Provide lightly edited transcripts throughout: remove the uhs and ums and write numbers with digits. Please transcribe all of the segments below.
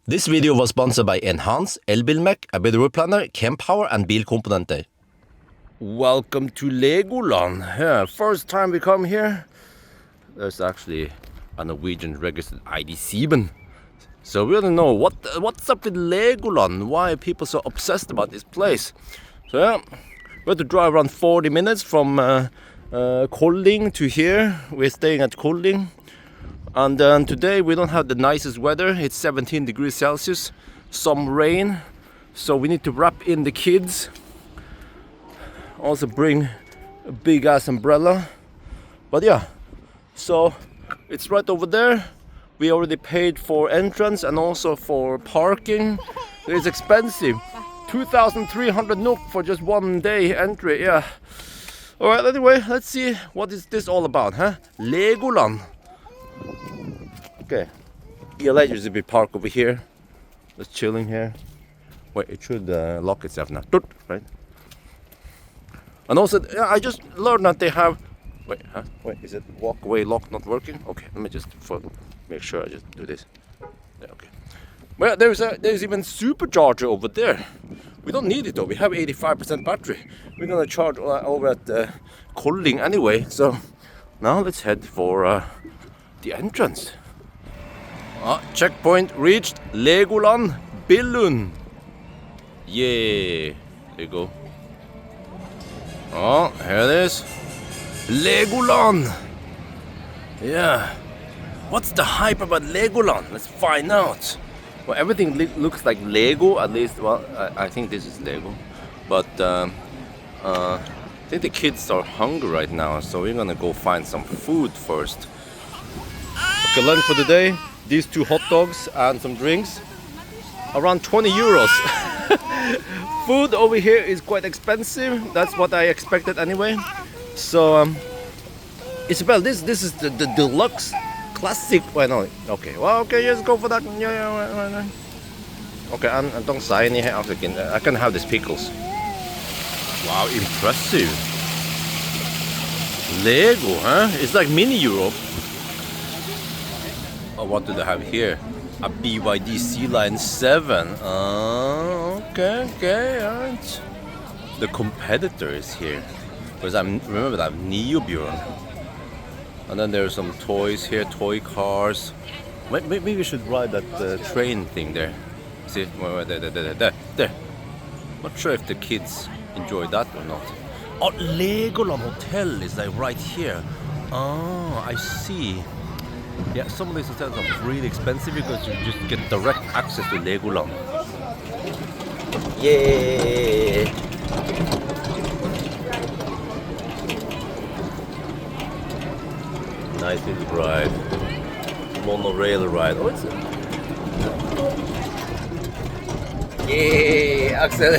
This video was sponsored by Enhance, Elbilmek, ABRP Planner, Kempower and Bilkomponenter. Welcome to Legoland. Yeah, first time we come here. There's actually a Norwegian registered ID 7. So we don't know what's up with Legoland. Why are people so obsessed about this place? So yeah, we have to drive around 40 minutes from Kolding to here. We're staying at Kolding. And today we don't have the nicest weather. It's 17 degrees Celsius, some rain. So we need to wrap in the kids. Also bring a big ass umbrella. But yeah, so it's right over there. We already paid for entrance and also for parking. It's expensive. 2,300 NOK for just 1 day entry, yeah. Alright, anyway, let's see what is this all about, huh? Legoland. Okay, EL8 usually be parked over here. Just chilling here. Wait, it should lock itself now, right? And also, yeah, I just learned that they have. Wait, huh? Wait, is it walkway lock not working? Okay, let me just make sure I just do this. Yeah, okay. Well, there's even supercharger over there. We don't need it though. We have 85% battery. We're gonna charge over at Kolding anyway. So now let's head for the entrance. Checkpoint reached. Legoland Billund. Yeah, there you go. Oh, here it is. Legoland. Yeah. What's the hype about Legoland? Let's find out. Well, everything looks like Lego, at least. Well, I think this is Lego. But I think the kids are hungry right now, so we're gonna go find some food first. Okay, lunch for the day. These 2 hot dogs and some drinks. Around 20 euros. Food over here is quite expensive. That's what I expected anyway. So, Isabel, this is the deluxe classic. Wait, no. Okay. Well, okay. Let's go for that. Yeah. Okay, and don't say anything after I can have these pickles. Wow, impressive. Lego, huh? It's like mini Europe. Oh, what do they have here? A BYD C-Line 7. Okay, alright. The competitor is here. Because I remember that Nio Bjørn. And then there's some toys here, toy cars. Maybe we should ride that train thing there. See, there. Not sure if the kids enjoy that or not. Oh, Legoland Hotel is like right here. Oh, I see. Yeah, some of these hotels are really expensive because you just get direct access to Legoland. Yeah. Nice little ride. Monorail ride. Oh, it's yeah, Axel.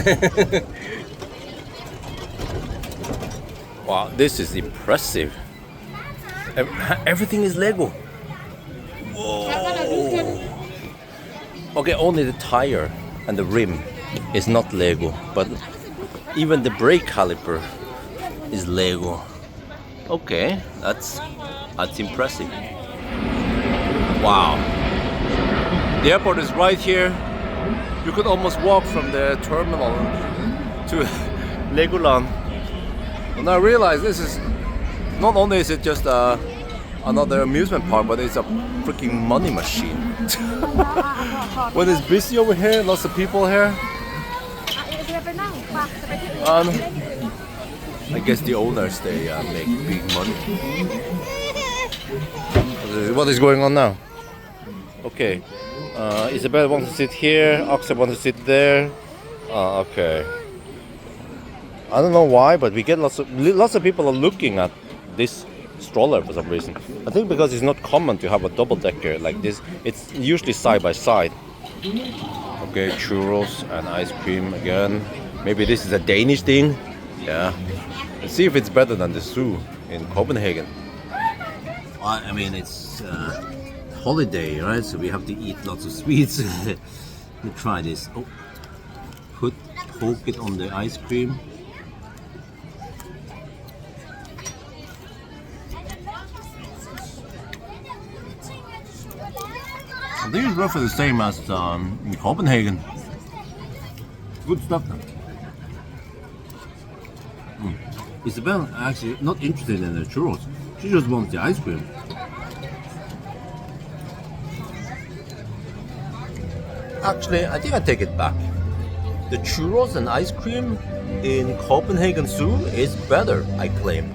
Wow, this is impressive. Everything is Lego. Whoa. Okay, only the tire and the rim is not Lego, but even the brake caliper is Lego. Okay, that's impressive. Wow. The airport is right here. You could almost walk from the terminal to Legoland. And I realize this is not only is it just another amusement park, but it's a freaking money machine. When it's busy over here, lots of people here. I guess the owners, they make big money. What is going on now? Okay, Isabel wants to sit here, Axel wants to sit there. Okay. I don't know why, but we get lots of people are looking at this stroller for some reason. I think because it's not common to have a double-decker like this. It's usually side by side. Okay, churros and ice cream again. Maybe this is a Danish thing. Yeah. Let's see if it's better than the zoo in Copenhagen. I mean, it's holiday, right? So we have to eat lots of sweets. Let me try this. Oh, poke it on the ice cream. think it's roughly the same as in Copenhagen. Good stuff. Isabel actually not interested in the churros. She just wants the ice cream. Actually, I think I take it back. The churros and ice cream in Copenhagen Zoo is better, I claim.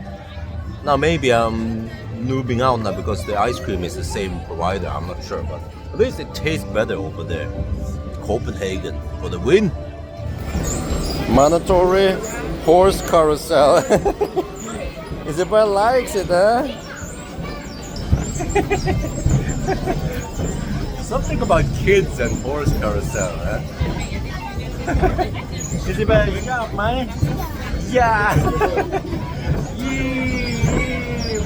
Now maybe I'm noobing out now because the ice cream is the same provider, I'm not sure, but at least it tastes better over there. Copenhagen for the win. Mandatory horse carousel. Isabel likes it, huh? Something about kids and horse carousel, huh? Isabel, you got mine? Yeah!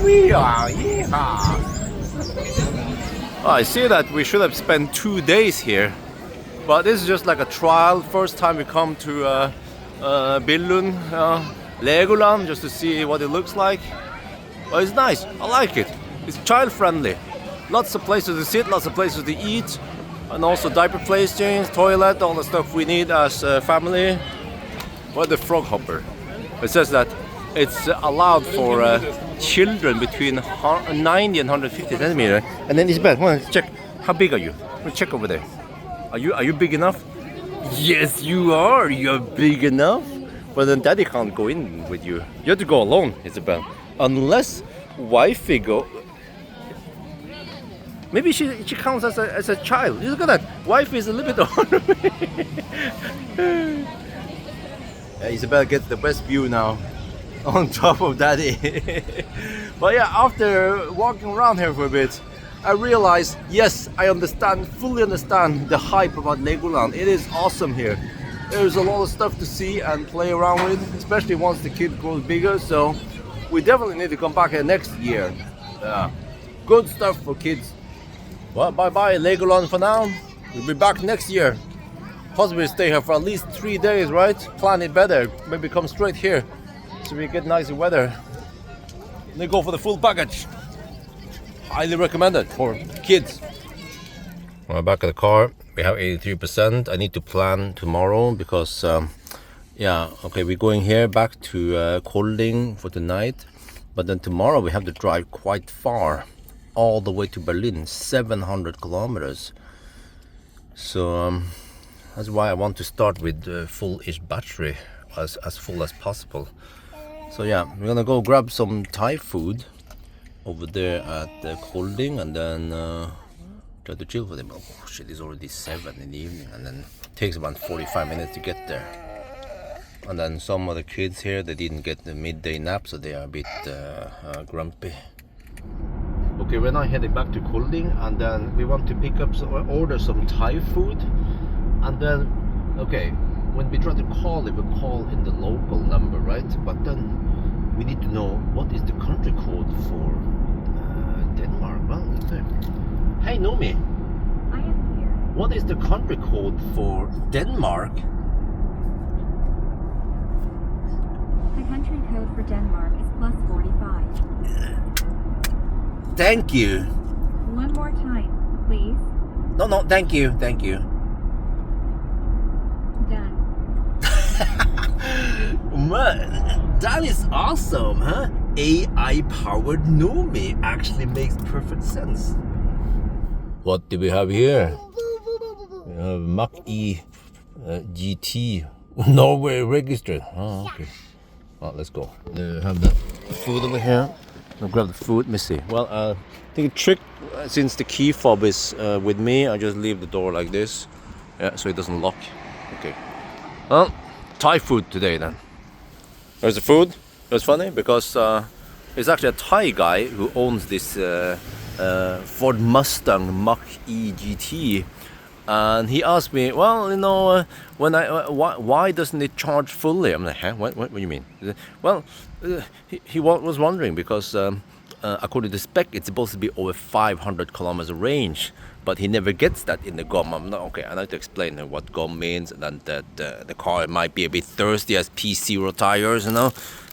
We are, yeehaw! Oh, I see that we should have spent 2 days here, but this is just like a trial. First time we come to Billund, Legoland, just to see what it looks like. Well, it's nice. I like it. It's child friendly. Lots of places to sit, lots of places to eat, and also diaper place change, toilet, all the stuff we need as a family. What the frog hopper? It says that it's allowed for children between 90 and 150 centimeters. And then Isabel, come on, check. How big are you? Let's check over there. Are you big enough? Yes, you are. You're big enough. But then Daddy can't go in with you. You have to go alone, Isabel. Unless wifey go. Maybe she counts as a child. Look at that. Wife is a little bit older. Isabel gets the best view now. On top of Daddy. But yeah, after walking around here for a bit, I realized, yes, I fully understand the hype about Legoland. It is awesome here. There's a lot of stuff to see and play around with, especially once the kid grows bigger. So we definitely need to come back here next year. Good stuff for kids. Well, bye-bye Legoland for now. We'll be back next year. Possibly stay here for at least 3 days, right? Plan it better. Maybe come straight here so we get nicer weather. They go for the full package. Highly recommended for kids. We're back at the car. We have 83%. I need to plan tomorrow because, we're going here back to Kolding for tonight. But then tomorrow we have to drive quite far, all the way to Berlin, 700 kilometers. So that's why I want to start with full-ish battery, as full as possible. So yeah, we're gonna go grab some Thai food over there at Kolding and then try to chill for them. Oh shit, it's already 7 in the evening, and then it takes about 45 minutes to get there. And then some of the kids here, they didn't get the midday nap, so they are a bit grumpy. Okay, we're now heading back to Kolding, and then we want to pick up order some Thai food. And then, okay, when we try to call it, we call in the local number, right? But then we need to know what is the country code for Denmark. Well, let's see. Hey, Nomi. I am here. What is the country code for Denmark? The country code for Denmark is +45. Thank you. One more time, please. No, thank you. Done. Man, that is awesome, huh? AI-powered Nomi actually makes perfect sense. What do we have here? We have Mach E GT Norway registered. Oh, okay. Well, let's go. They have the food over here. I'll grab the food. Let me see. Well, I think a trick, since the key fob is with me, I just leave the door like this, so it doesn't lock. Okay. Well, Thai food today then. There's the food. It was funny because it's actually a Thai guy who owns this Ford Mustang Mach E GT, and he asked me, well, you know, why doesn't it charge fully? I'm like, huh? What do you mean? Well, he was wondering because according to the spec, it's supposed to be over 500 kilometers range, but he never gets that in the GOM. I like to explain what GOM means, and then that the car might be a bit thirsty as P0 tires,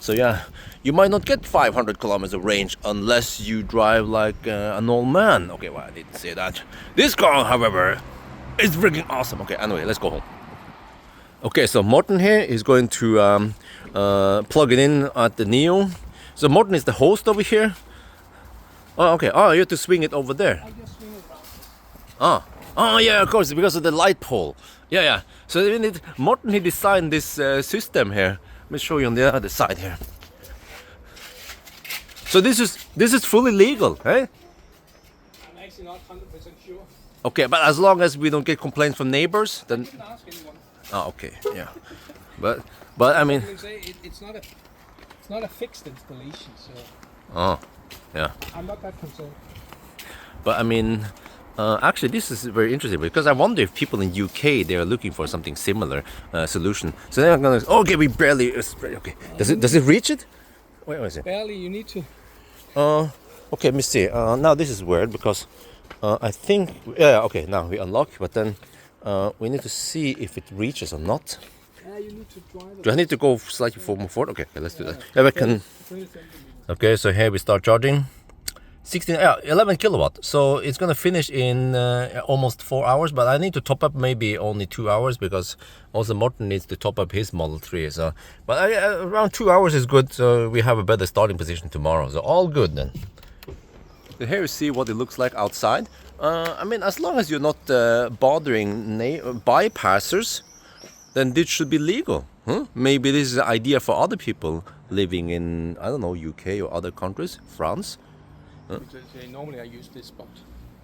So yeah, you might not get 500 kilometers of range unless you drive like an old man. Okay, well, I didn't say that. This car, however, is freaking awesome. Okay, anyway, let's go home. Okay, so Morten here is going to plug it in at the Nio. So Morten is the host over here. Oh, okay. Oh, you have to swing it over there. I just swing it around. Oh, yeah, of course, because of the light pole. Yeah. So Morten, he designed this system here. Let me show you on the other side here. So this is fully legal, eh? I'm actually not 100% sure. Okay, but as long as we don't get complaints from neighbors, then. You can ask anyone. Oh, okay, yeah. But I mean. I can say it's not a fixed installation, so. Oh, yeah. I'm not that concerned. But I mean, actually, this is very interesting because I wonder if people in UK they are looking for something similar solution. So they're gonna. Okay, we barely. Okay, does it reach it? Wait, what is it? Barely. You need to. Okay, let me see. Now this is weird because I think. Yeah. Okay. Now we unlock, but then we need to see if it reaches or not. You need to drive it. Do I need to go slightly forward? Okay, let's do that. Yeah, we can. Okay, so here we start charging. 11 kilowatt. So it's gonna finish in almost 4 hours, but I need to top up maybe only 2 hours because also Morten needs to top up his Model 3. So, but around 2 hours is good. So we have a better starting position tomorrow. So all good then. So here you see what it looks like outside. I mean, as long as you're not bothering bypassers, then this should be legal. Huh? Maybe this is an idea for other people living in, I don't know, UK or other countries, France. Normally I use this spot.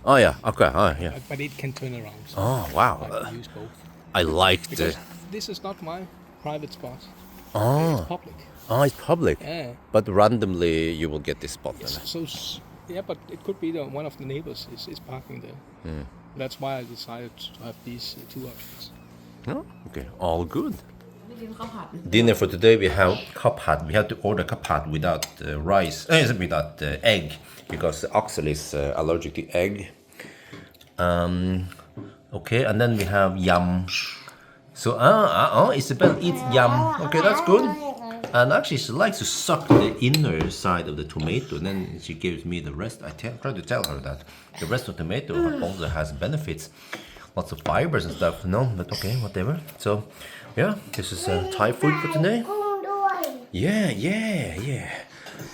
Oh yeah, okay, yeah. But it can turn around. So Oh wow, I can use both. I like Because the. this is not my private spot. Oh, It's public. it's public. Yeah. But randomly you will get this spot then. So yeah, but it could be that one of the neighbors is parking there. That's why I decided to have these two options. Oh, okay, all good. Dinner for today we have cuphead. We have to order cuphead without rice, without egg, because Axel is allergic to egg. Okay, and then we have yum. So Isabel eats yum. Okay, that's good. And actually, she likes to suck the inner side of the tomato, and then she gives me the rest. I try to tell her that the rest of the tomato also has benefits, lots of fibers and stuff. No, but okay, whatever. So. Yeah, this is Thai food for today. Yeah.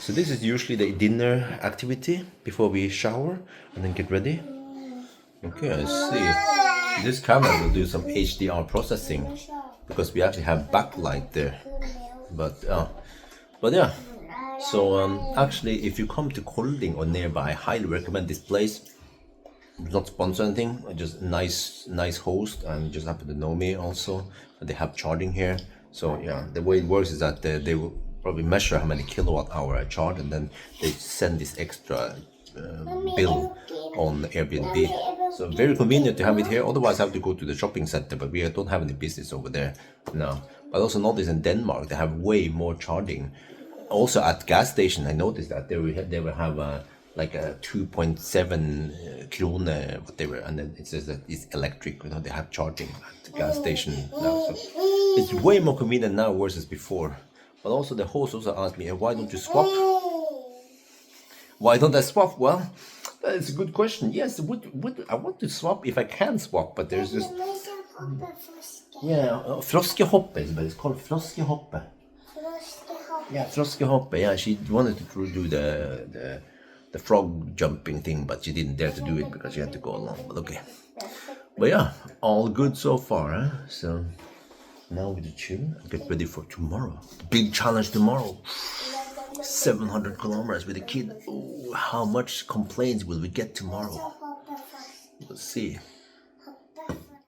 So this is usually the dinner activity before we shower and then get ready. Okay, let's see. This camera will do some HDR processing because we actually have backlight there. But yeah. So actually, if you come to Kolding or nearby, I highly recommend this place. It's not sponsor anything, just nice host, and just happen to know me also. And they have charging here. So yeah, the way it works is that they will probably measure how many kilowatt hour I charge, and then they send this extra bill on Airbnb. So very convenient to have it here. Otherwise, I have to go to the shopping center, but we don't have any business over there now. But also notice in Denmark they have way more charging. Also at gas station, I noticed that they will have like a 2.7 krone, whatever, and then it says that it's electric. They have charging at the gas station now, so it's way more convenient now versus before. But also the host also asked me, why don't you swap? Why don't I swap? Well, that's a good question. Yes, I want to swap if I can swap, but there's just froskehoppe is what it's called. Froskehoppe. Yeah, froskehoppe. Yeah, she wanted to do the frog jumping thing, but she didn't dare to do it because she had to go along. But okay. But yeah, all good so far, eh? So now we just chill and get ready for tomorrow. Big challenge tomorrow. 700 kilometers with a kid. Ooh, how much complaints will we get tomorrow? We'll see.